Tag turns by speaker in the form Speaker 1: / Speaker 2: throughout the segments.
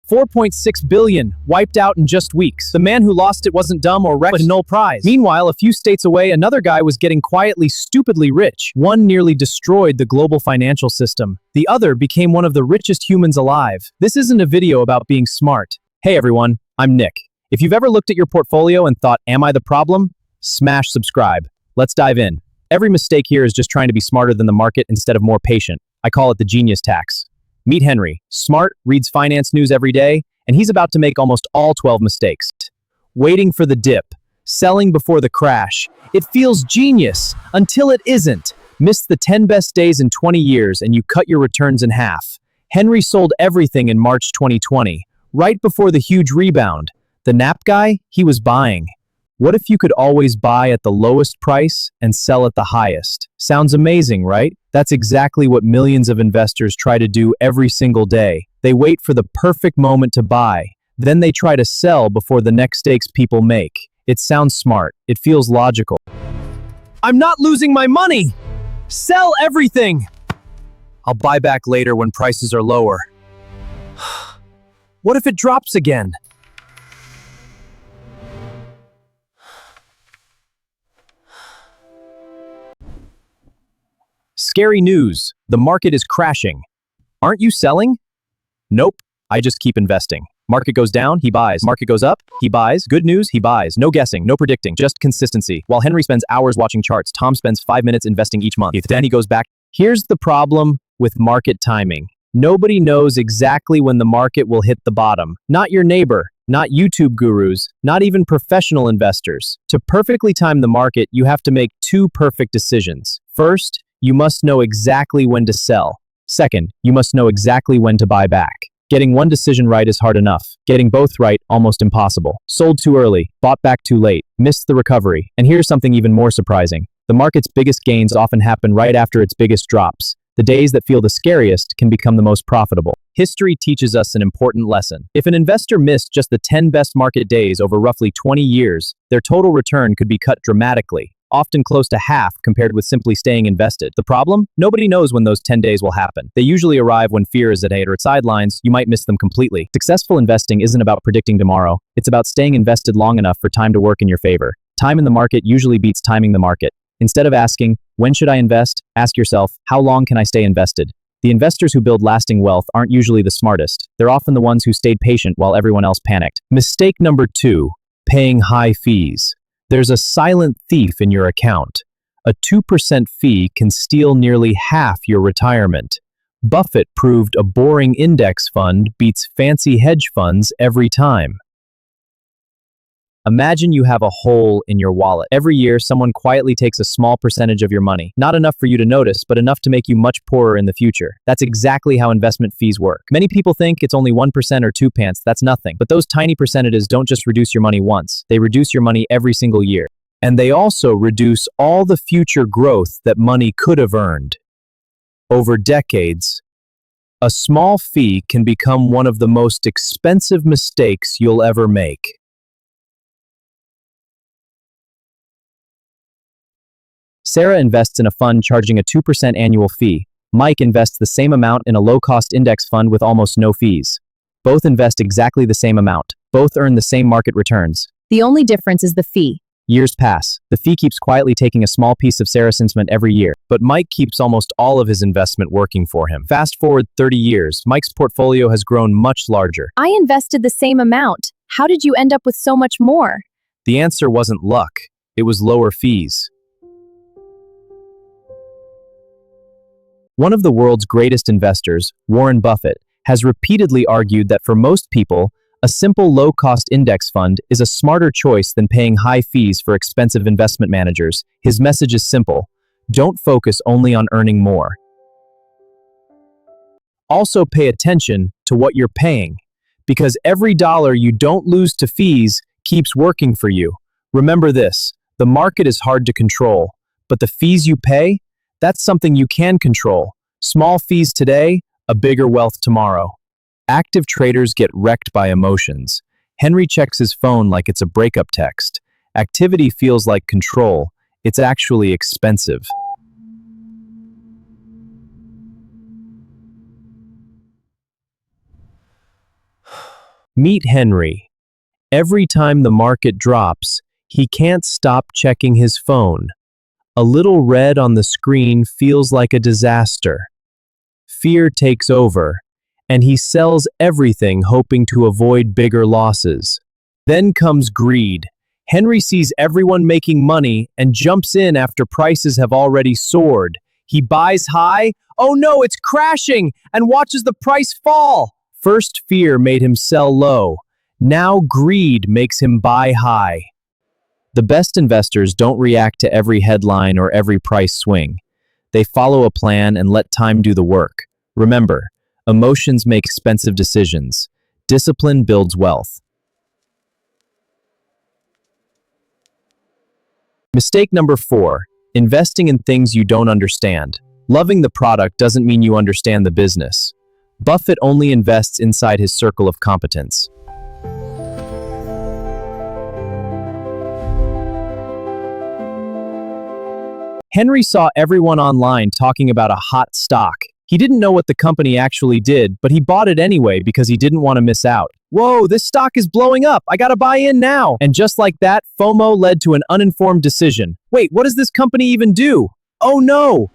Speaker 1: 4.6 billion, wiped out in just weeks. The man who lost it wasn't dumb or reckless. A Nobel Prize. Meanwhile, a few states away, another guy was getting quietly, stupidly rich. One nearly destroyed the global financial system. The other became one of the richest humans alive. This isn't a video about being smart. Hey everyone, I'm Nick. If you've ever looked at your portfolio and thought, am I the problem? Smash subscribe. Let's dive in. Every mistake here is just trying to be smarter than the market instead of more patient. I call it the genius tax. Meet Henry. Smart, reads finance news every day, and he's about to make almost all 12 mistakes. Waiting for the dip. Selling before the crash. It feels genius, until it isn't. Missed the 10 best days in 20 years and you cut your returns in half. Henry sold everything in March 2020, right before the huge rebound. The nap guy, he was buying. What if you could always buy at the lowest price and sell at the highest? Sounds amazing, right? That's exactly what millions of investors try to do every single day. They wait for the perfect moment to buy. Then they try to sell before the next mistakes people make. It sounds smart. It feels logical. I'm not losing my money! Sell everything! I'll buy back later when prices are lower. What if it drops again? Scary news. The market is crashing. Aren't you selling? Nope. I just keep investing. Market goes down, he buys. Market goes up, he buys. Good news, he buys. No guessing, no predicting, just consistency. While Henry spends hours watching charts, Tom spends 5 minutes investing each month. Then he goes back. Here's the problem with market timing. Nobody knows exactly when the market will hit the bottom. Not your neighbor, not YouTube gurus, not even professional investors. To perfectly time the market, you have to make 2 perfect decisions. First, you must know exactly when to sell. Second, you must know exactly when to buy back. Getting one decision right is hard enough. Getting both right, almost impossible. Sold too early, bought back too late, missed the recovery. And here's something even more surprising. The market's biggest gains often happen right after its biggest drops. The days that feel the scariest can become the most profitable. History teaches us an important lesson. If an investor missed just the 10 best market days over roughly 20 years, their total return could be cut dramatically, often close to half compared with simply staying invested. The problem? Nobody knows when those 10 days will happen. They usually arrive when fear is at its sidelines. You might miss them completely. Successful investing isn't about predicting tomorrow. It's about staying invested long enough for time to work in your favor. Time in the market usually beats timing the market. Instead of asking, when should I invest? Ask yourself, how long can I stay invested? The investors who build lasting wealth aren't usually the smartest. They're often the ones who stayed patient while everyone else panicked. Mistake number 2, paying high fees. There's a silent thief in your account. A 2% fee can steal nearly half your retirement. Buffett proved a boring index fund beats fancy hedge funds every time. Imagine you have a hole in your wallet. Every year, someone quietly takes a small percentage of your money. Not enough for you to notice, but enough to make you much poorer in the future. That's exactly how investment fees work. Many people think it's only 1% or 2 pence. That's nothing. But those tiny percentages don't just reduce your money once. They reduce your money every single year. And they also reduce all the future growth that money could have earned. Over decades, a small fee can become one of the most expensive mistakes you'll ever make. Sarah invests in a fund charging a 2% annual fee. Mike invests the same amount in a low-cost index fund with almost no fees. Both invest exactly the same amount. Both earn the same market returns.
Speaker 2: The only difference is the fee.
Speaker 1: Years pass. The fee keeps quietly taking a small piece of Sarah's investment every year, but Mike keeps almost all of his investment working for him. Fast forward 30 years, Mike's portfolio has grown much larger.
Speaker 2: I invested the same amount. How did you end up with so much more?
Speaker 1: The answer wasn't luck. It was lower fees. One of the world's greatest investors, Warren Buffett, has repeatedly argued that for most people, a simple low-cost index fund is a smarter choice than paying high fees for expensive investment managers. His message is simple: don't focus only on earning more. Also pay attention to what you're paying, because every dollar you don't lose to fees keeps working for you. Remember this: the market is hard to control, but the fees you pay, that's something you can control. Small fees today, a bigger wealth tomorrow. Active traders get wrecked by emotions. Henry checks his phone like it's a breakup text. Activity feels like control. It's actually expensive. Meet Henry. Every time the market drops, he can't stop checking his phone. A little red on the screen feels like a disaster. Fear takes over, and he sells everything hoping to avoid bigger losses. Then comes greed. Henry sees everyone making money and jumps in after prices have already soared. He buys high, oh no, it's crashing, and watches the price fall. First fear made him sell low. Now greed makes him buy high. The best investors don't react to every headline or every price swing. They follow a plan and let time do the work. Remember, emotions make expensive decisions. Discipline builds wealth. Mistake number 4, investing in things you don't understand. Loving the product doesn't mean you understand the business. Buffett only invests inside his circle of competence. Henry saw everyone online talking about a hot stock. He didn't know what the company actually did, but he bought it anyway because he didn't want to miss out. Whoa, this stock is blowing up. I gotta buy in now. And just like that, FOMO led to an uninformed decision. Wait, what does this company even do? Oh no!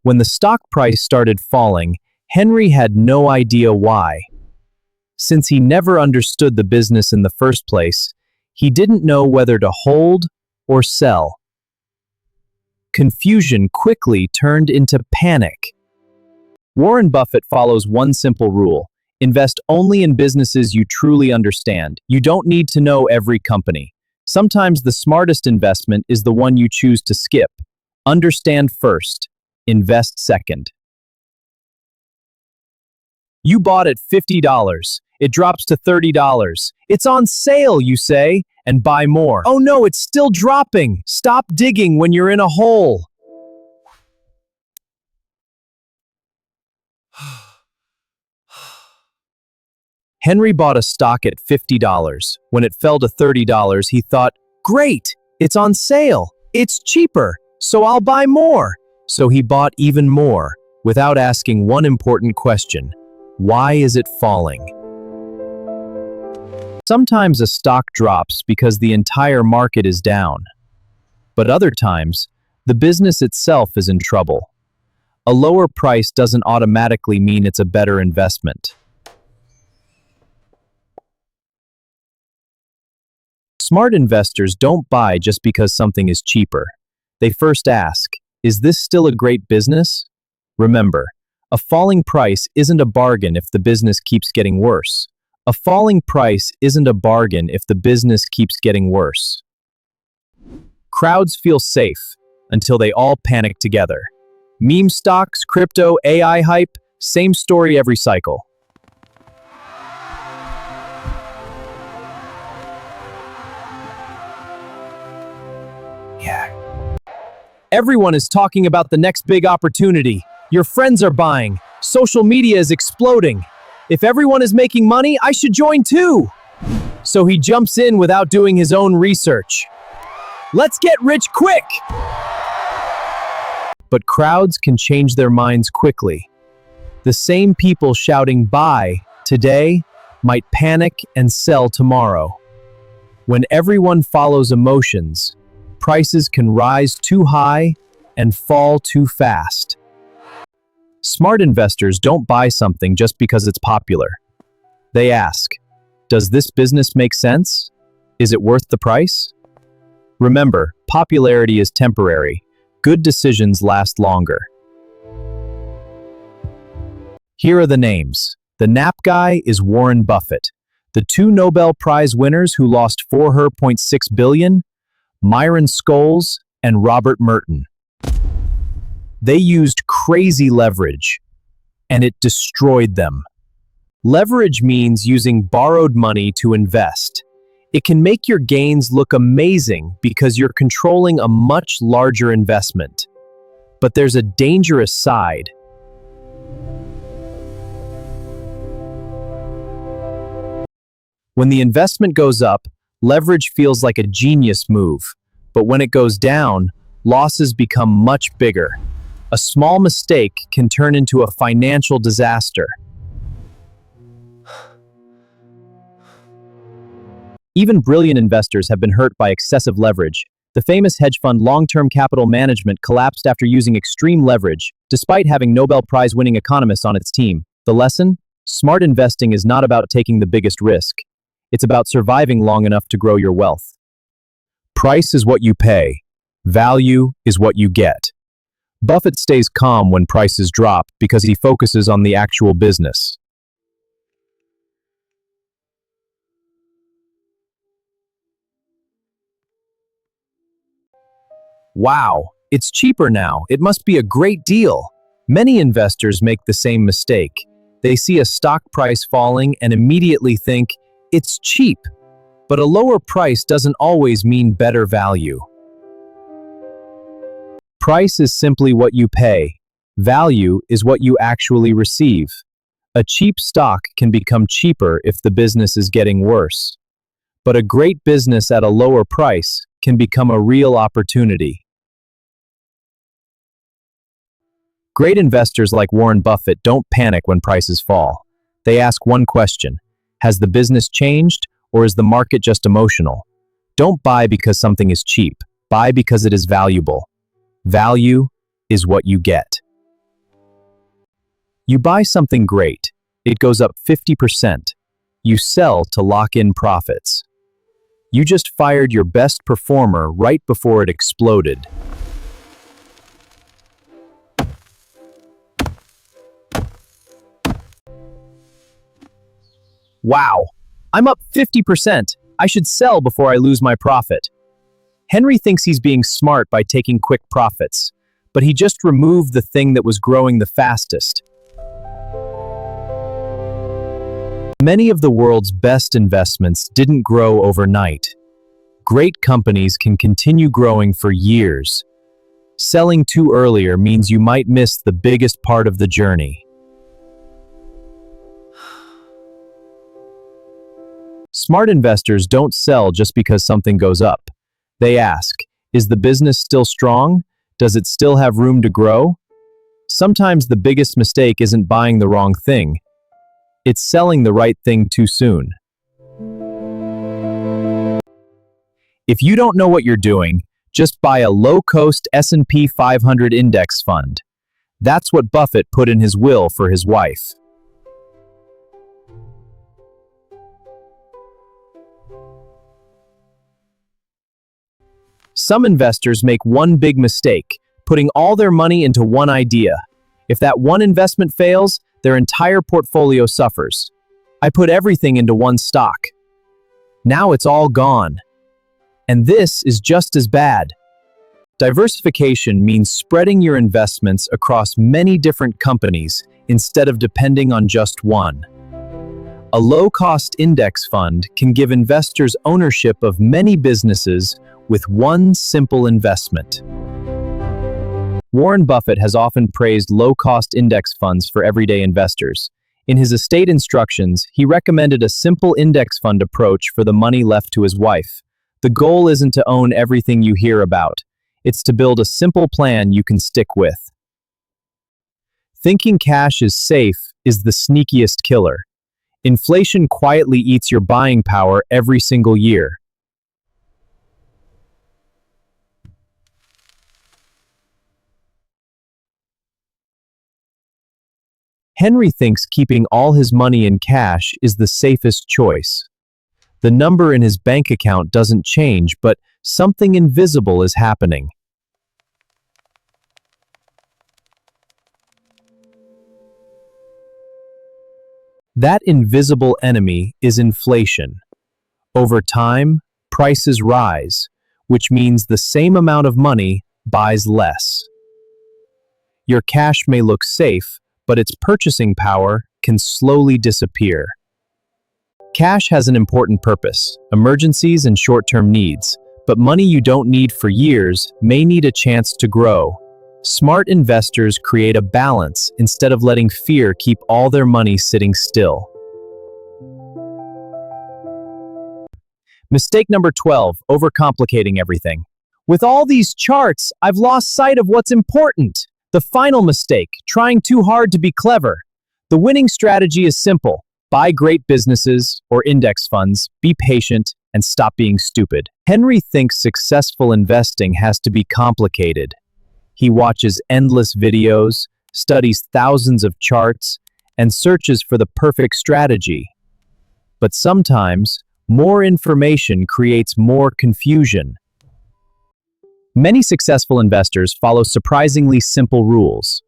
Speaker 1: When the stock price started falling, Henry had no idea why. Since he never understood the business in the first place, he didn't know whether to hold or sell. Confusion quickly turned into panic. Warren Buffett follows one simple rule: invest only in businesses you truly understand. You don't need to know every company. Sometimes the smartest investment is the one you choose to skip. Understand first, invest second. You bought at $50. It drops to $30. It's on sale, you say, and buy more. Oh no, it's still dropping. Stop digging when you're in a hole. Henry bought a stock at $50. When it fell to $30, he thought, great, it's on sale. It's cheaper, so I'll buy more. So he bought even more, without asking one important question: why is it falling? Sometimes a stock drops because the entire market is down. But other times, the business itself is in trouble. A lower price doesn't automatically mean it's a better investment. Smart investors don't buy just because something is cheaper. They first ask, is this still a great business? Remember, a falling price isn't a bargain if the business keeps getting worse. A falling price isn't a bargain if the business keeps getting worse. Crowds feel safe until they all panic together. Meme stocks, crypto, AI hype, same story every cycle. Yeah. Everyone is talking about the next big opportunity. Your friends are buying. Social media is exploding. If everyone is making money, I should join too. So he jumps in without doing his own research. Let's get rich quick! But crowds can change their minds quickly. The same people shouting buy today might panic and sell tomorrow. When everyone follows emotions, prices can rise too high and fall too fast. Smart investors don't buy something just because it's popular. They ask, does this business make sense? Is it worth the price? Remember, popularity is temporary. Good decisions last longer. Here are the names. The nap guy is Warren Buffett. The 2 Nobel Prize winners who lost $4.6 billion, Myron Scholes and Robert Merton. They used crazy leverage, and it destroyed them. Leverage means using borrowed money to invest. It can make your gains look amazing because you're controlling a much larger investment. But there's a dangerous side. When the investment goes up, leverage feels like a genius move. But when it goes down, losses become much bigger. A small mistake can turn into a financial disaster. Even brilliant investors have been hurt by excessive leverage. The famous hedge fund Long-Term Capital Management collapsed after using extreme leverage, despite having Nobel Prize-winning economists on its team. The lesson? Smart investing is not about taking the biggest risk. It's about surviving long enough to grow your wealth. Price is what you pay. Value is what you get. Buffett stays calm when prices drop because he focuses on the actual business. Wow, it's cheaper now. It must be a great deal. Many investors make the same mistake. They see a stock price falling and immediately think, it's cheap. But a lower price doesn't always mean better value. Price is simply what you pay. Value is what you actually receive. A cheap stock can become cheaper if the business is getting worse. But a great business at a lower price can become a real opportunity. Great investors like Warren Buffett don't panic when prices fall. They ask one question: has the business changed, or is the market just emotional? Don't buy because something is cheap. Buy because it is valuable. Value is what you get. You buy something great. It goes up 50%. You sell to lock in profits. You just fired your best performer right before it exploded. Wow, I'm up 50%. I should sell before I lose my profit. Henry thinks he's being smart by taking quick profits, but he just removed the thing that was growing the fastest. Many of the world's best investments didn't grow overnight. Great companies can continue growing for years. Selling too early means you might miss the biggest part of the journey. Smart investors don't sell just because something goes up. They ask, is the business still strong? Does it still have room to grow? Sometimes the biggest mistake isn't buying the wrong thing. It's selling the right thing too soon. If you don't know what you're doing, just buy a low-cost S&P 500 index fund. That's what Buffett put in his will for his wife. Some investors make one big mistake, putting all their money into one idea. If that one investment fails, their entire portfolio suffers. I put everything into one stock. Now it's all gone. And this is just as bad. Diversification means spreading your investments across many different companies instead of depending on just one. A low-cost index fund can give investors ownership of many businesses with one simple investment. Warren Buffett has often praised low-cost index funds for everyday investors. In his estate instructions, he recommended a simple index fund approach for the money left to his wife. The goal isn't to own everything you hear about. It's to build a simple plan you can stick with. Thinking cash is safe is the sneakiest killer. Inflation quietly eats your buying power every single year. Henry thinks keeping all his money in cash is the safest choice. The number in his bank account doesn't change, but something invisible is happening. That invisible enemy is inflation. Over time, prices rise, which means the same amount of money buys less. Your cash may look safe, but its purchasing power can slowly disappear. Cash has an important purpose: emergencies and short-term needs, but money you don't need for years may need a chance to grow. Smart investors create a balance instead of letting fear keep all their money sitting still. Mistake number 12, overcomplicating everything. With all these charts, I've lost sight of what's important. The final mistake, trying too hard to be clever. The winning strategy is simple. Buy great businesses or index funds, be patient, and stop being stupid. Henry thinks successful investing has to be complicated. He watches endless videos, studies thousands of charts, and searches for the perfect strategy. But sometimes, more information creates more confusion. Many successful investors follow surprisingly simple rules.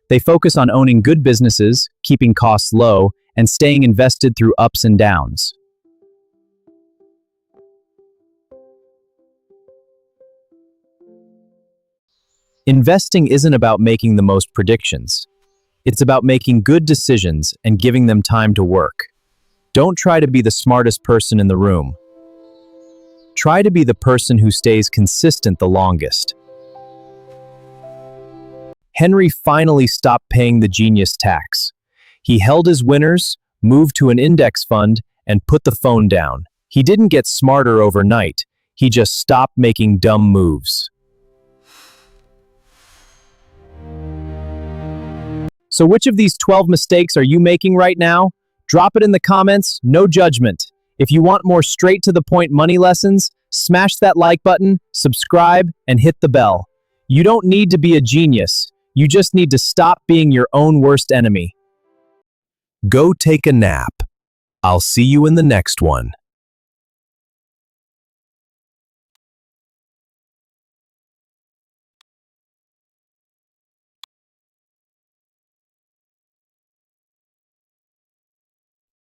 Speaker 1: They focus on owning good businesses, keeping costs low, and staying invested through ups and downs. Investing isn't about making the most predictions. It's about making good decisions and giving them time to work. Don't try to be the smartest person in the room. Try to be the person who stays consistent the longest. Henry finally stopped paying the genius tax. He held his winners, moved to an index fund, and put the phone down. He didn't get smarter overnight. He just stopped making dumb moves. So which of these 12 mistakes are you making right now? Drop it in the comments, no judgment. If you want more straight-to-the-point money lessons, smash that like button, subscribe, and hit the bell. You don't need to be a genius. You just need to stop being your own worst enemy. Go take a nap. I'll see you in the next one.